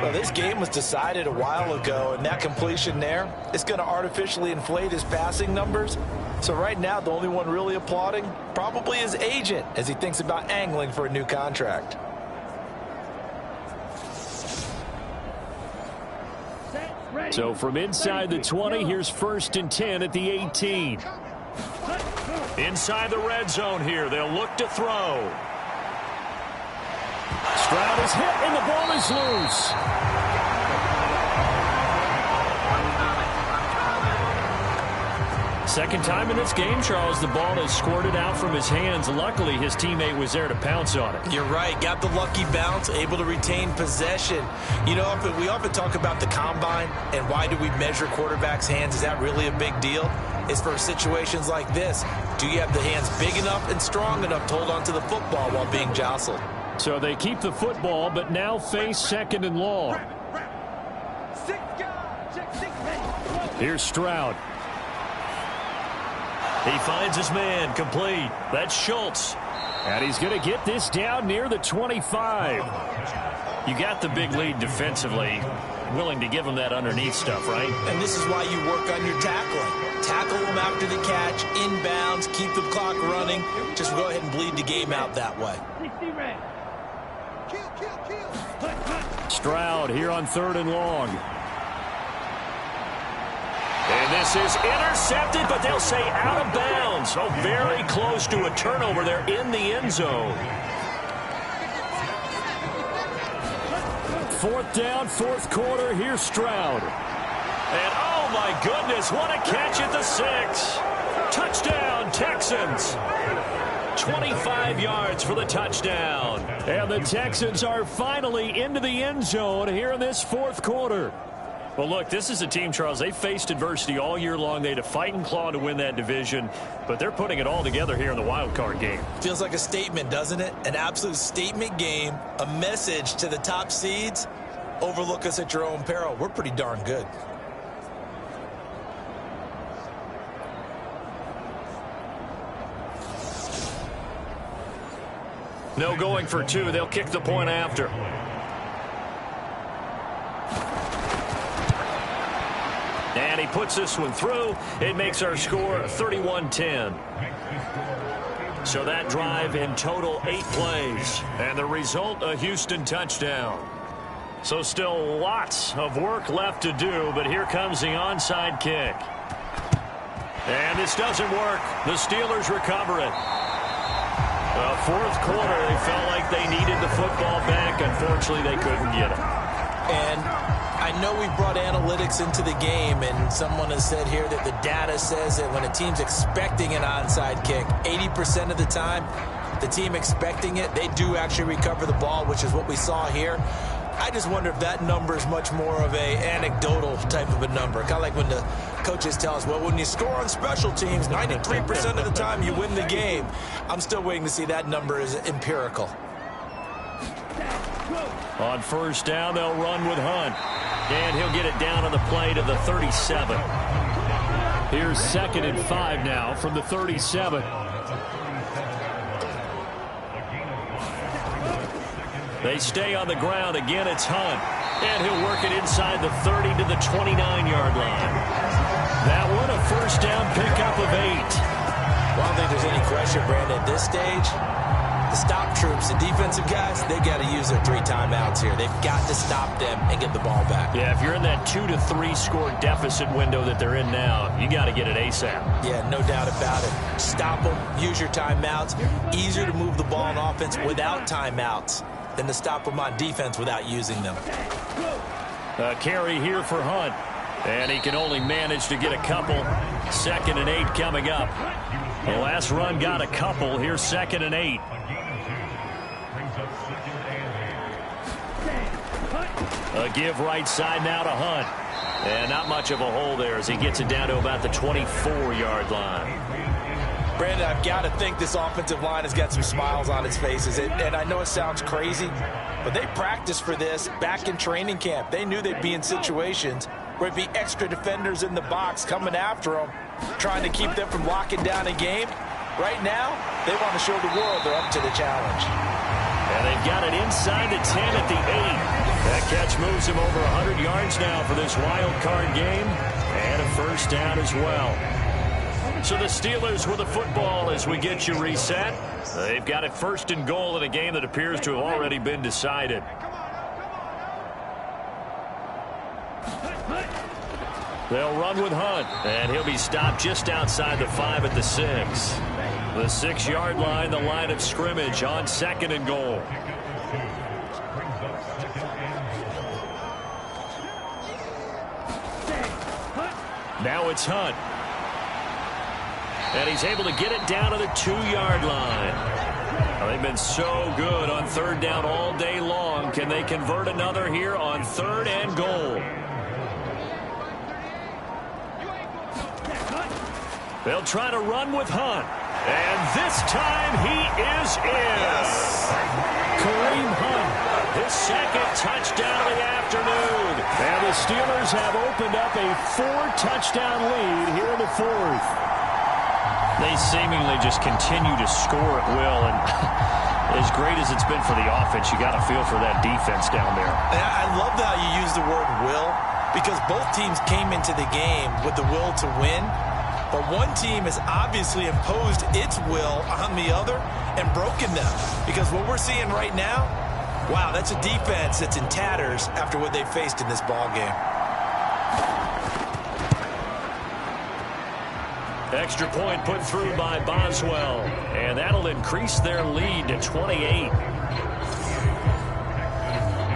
Well, this game was decided a while ago, and that completion there is going to artificially inflate his passing numbers. So right now, the only one really applauding probably his agent as he thinks about angling for a new contract. So from inside the 20, here's 1st and 10 at the 18. Inside the red zone here, they'll look to throw. Stroud is hit, and the ball is loose. Second time in this game, Charles, the ball has squirted out from his hands. Luckily, his teammate was there to pounce on it. You're right. Got the lucky bounce, able to retain possession. You know, we often talk about the combine and why do we measure quarterbacks' hands. Is that really a big deal? It's for situations like this. Do you have the hands big enough and strong enough to hold on to the football while being jostled? So they keep the football, but now face 2nd and long. Here's Stroud. He finds his man, complete. That's Schultz. And he's going to get this down near the 25. You got the big lead defensively. Willing to give him that underneath stuff, right? And this is why you work on your tackling. Tackle them after the catch, inbounds, keep the clock running. Just go ahead and bleed the game out that way. Stroud here on 3rd and long. And this is intercepted, but they'll say out of bounds. So very close to a turnover there in the end zone. 4th down, 4th quarter. Here's Stroud. And oh my goodness, what a catch at the 6. Touchdown, Texans. 25 yards for the touchdown. And the Texans are finally into the end zone here in this 4th quarter. Well, look, this is a team, Charles, they faced adversity all year long. They had to fight and claw to win that division, but they're putting it all together here in the wild card game. Feels like a statement, doesn't it? An absolute statement game, a message to the top seeds. Overlook us at your own peril. We're pretty darn good. No going for 2. They'll kick the point after. And he puts this one through. It makes our score 31-10. So that drive in total 8 plays. And the result, a Houston touchdown. So still lots of work left to do, but here comes the onside kick. And this doesn't work. The Steelers recover it. Well, fourth quarter, they felt like they needed the football back. Unfortunately, they couldn't get it. And I know we brought analytics into the game, and someone has said here that the data says that when a team's expecting an onside kick, 80% of the time, the team expecting it, they do actually recover the ball, which is what we saw here. I just wonder if that number is much more of a anecdotal type of a number. Kind of like when the coaches tell us, well, when you score on special teams, 93% of the time you win the game. I'm still waiting to see that number is empirical. On first down, they'll run with Hunt. And he'll get it down on the play to the 37. Here's 2nd and 5 now from the 37. They stay on the ground. Again, it's Hunt. And he'll work it inside the 30 to the 29-yard line. That one, a first down pickup of 8. Well, I don't think there's any question, Brandon, at this stage. The stop troops, the defensive guys, they got to use their 3 timeouts here. They've got to stop them and get the ball back. Yeah, if you're in that 2 to 3 score deficit window that they're in now, you got to get it ASAP. Yeah, no doubt about it. Stop them, use your timeouts. Easier to move the ball on offense without timeouts than to stop them on defense without using them. A carry here for Hunt. And he can only manage to get a couple. 2nd and 8 coming up. The last run got a couple. Here's 2nd and 8. A give right side now to Hunt. And not much of a hole there as he gets it down to about the 24-yard line. Brandon, I've got to think this offensive line has got some smiles on its faces. And I know it sounds crazy, but they practiced for this back in training camp. They knew they'd be in situations where it'd be extra defenders in the box coming after them, trying to keep them from locking down a game. Right now, they want to show the world they're up to the challenge. And they've got it inside the 10 at the 8. That catch moves him over 100 yards now for this wild card game. And a first down as well. So the Steelers with the football as we get you reset. They've got it 1st and goal in a game that appears to have already been decided. They'll run with Hunt, and he'll be stopped just outside the 5 at the 6. The 6-yard line, the line of scrimmage on 2nd and goal. Now it's Hunt. And he's able to get it down to the 2-yard line. Well, they've been so good on 3rd down all day long. Can they convert another here on 3rd and goal? They'll try to run with Hunt. And this time he is in. Kareem Hunt, his 2nd touchdown of the afternoon. And the Steelers have opened up a 4-touchdown lead here in the 4th. They seemingly just continue to score at will. And as great as it's been for the offense, you got to feel for that defense down there. And I love how you use the word will, because both teams came into the game with the will to win. But one team has obviously imposed its will on the other and broken them. Because what we're seeing right now, wow, that's a defense that's in tatters after what they faced in this ball game. Extra point put through by Boswell. And that'll increase their lead to 28.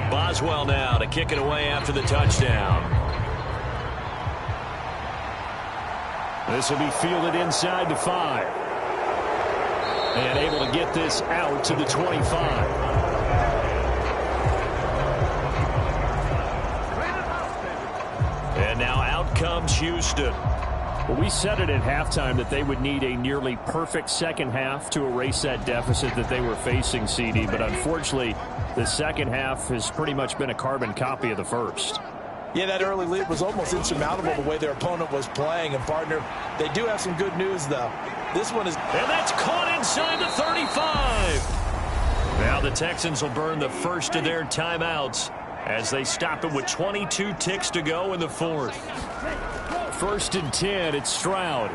Boswell now to kick it away after the touchdown. This will be fielded inside the 5. And able to get this out to the 25. And now out comes Houston. Well, we said it at halftime that they would need a nearly perfect second half to erase that deficit that they were facing, CD. But unfortunately, the second half has pretty much been a carbon copy of the first. Yeah, that early lead was almost insurmountable the way their opponent was playing. And, partner, they do have some good news, though. This one is... And that's caught inside the 35. Now the Texans will burn the first of their timeouts as they stop it with 22 ticks to go in the 4th. 1st and 10, it's Stroud.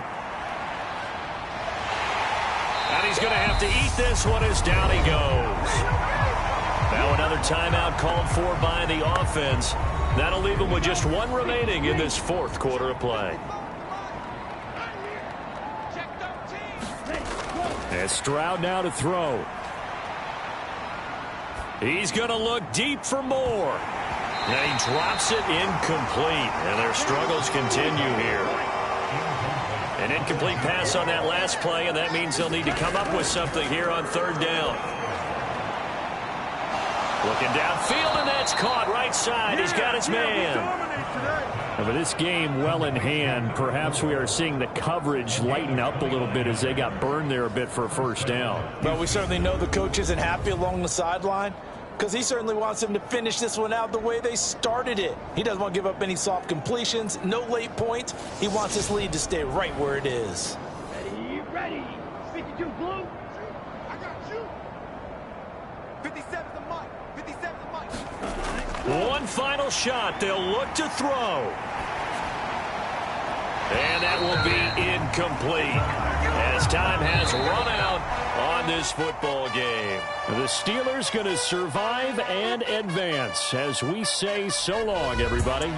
And he's going to have to eat this one as down he goes. Now another timeout called for by the offense. That'll leave him with just one remaining in this 4th quarter of play. And Stroud now to throw. He's going to look deep for more. And he drops it incomplete. And their struggles continue here. An incomplete pass on that last play, and that means they'll need to come up with something here on third down. Looking downfield, and that's caught right side. He's got his man. But this game well in hand. Perhaps we are seeing the coverage lighten up a little bit as they got burned there a bit for a first down. Well, we certainly know the coach isn't happy along the sideline because he certainly wants them to finish this one out the way they started it. He doesn't want to give up any soft completions, no late points. He wants this lead to stay right where it is. Ready. 52 blue. I got you. 57's the mic. 57's the mic. One final shot. They'll look to throw. And that will be incomplete as time has run out on this football game. The Steelers going to survive and advance as we say so long, everybody.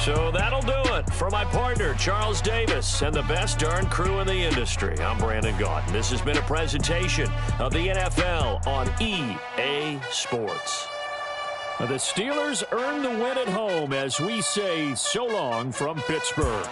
So that'll do it for my partner, Charles Davis, and the best darn crew in the industry. I'm Brandon Gaudin. This has been a presentation of the NFL on EA Sports. The Steelers earn the win at home as we say so long from Pittsburgh.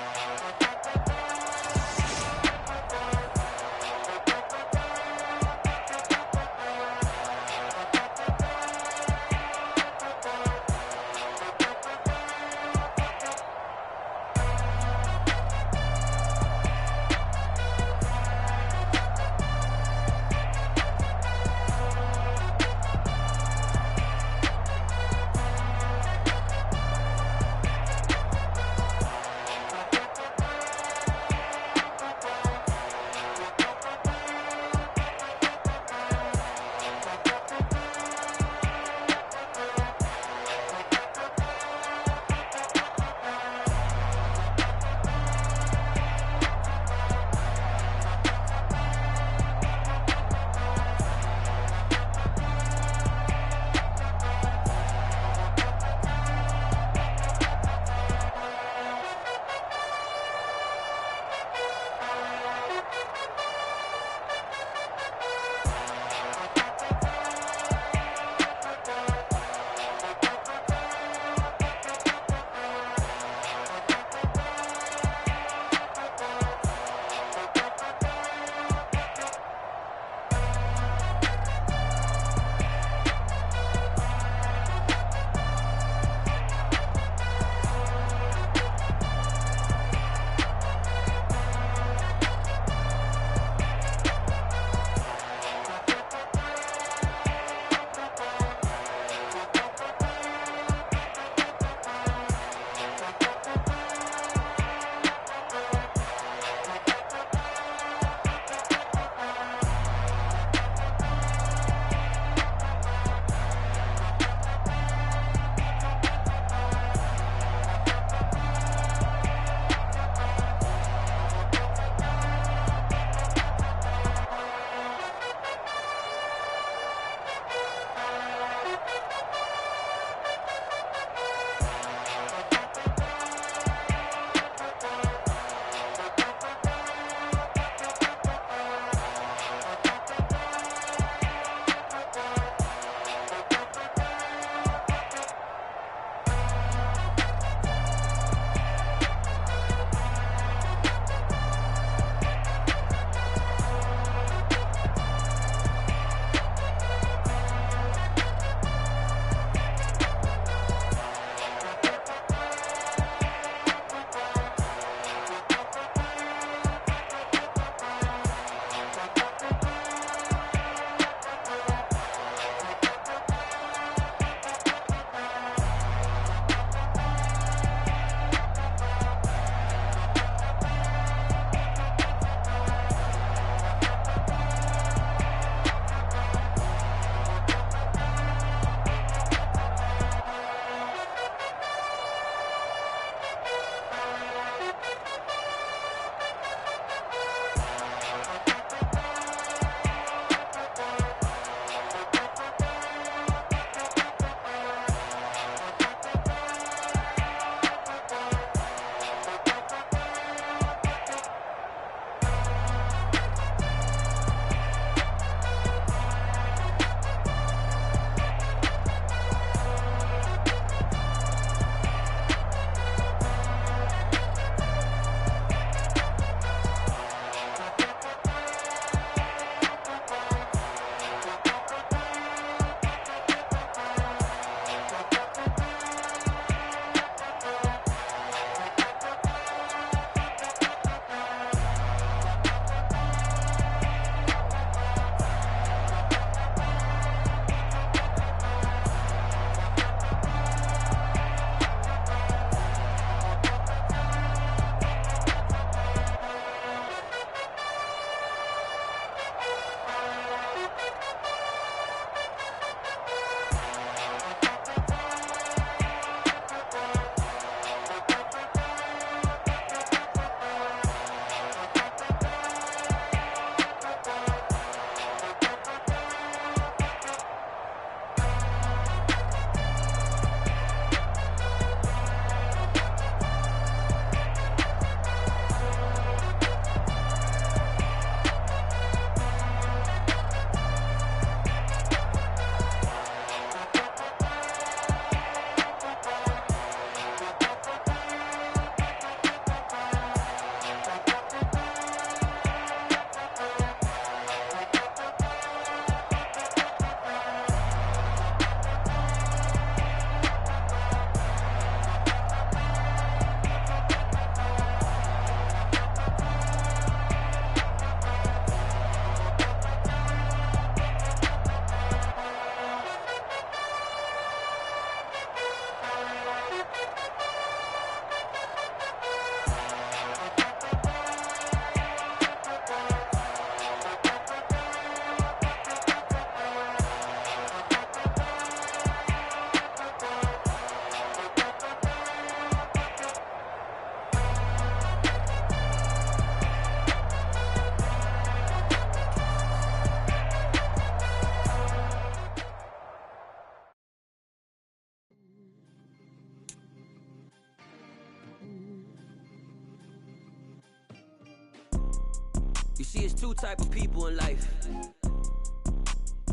You see, it's two type of people in life.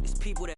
It's people that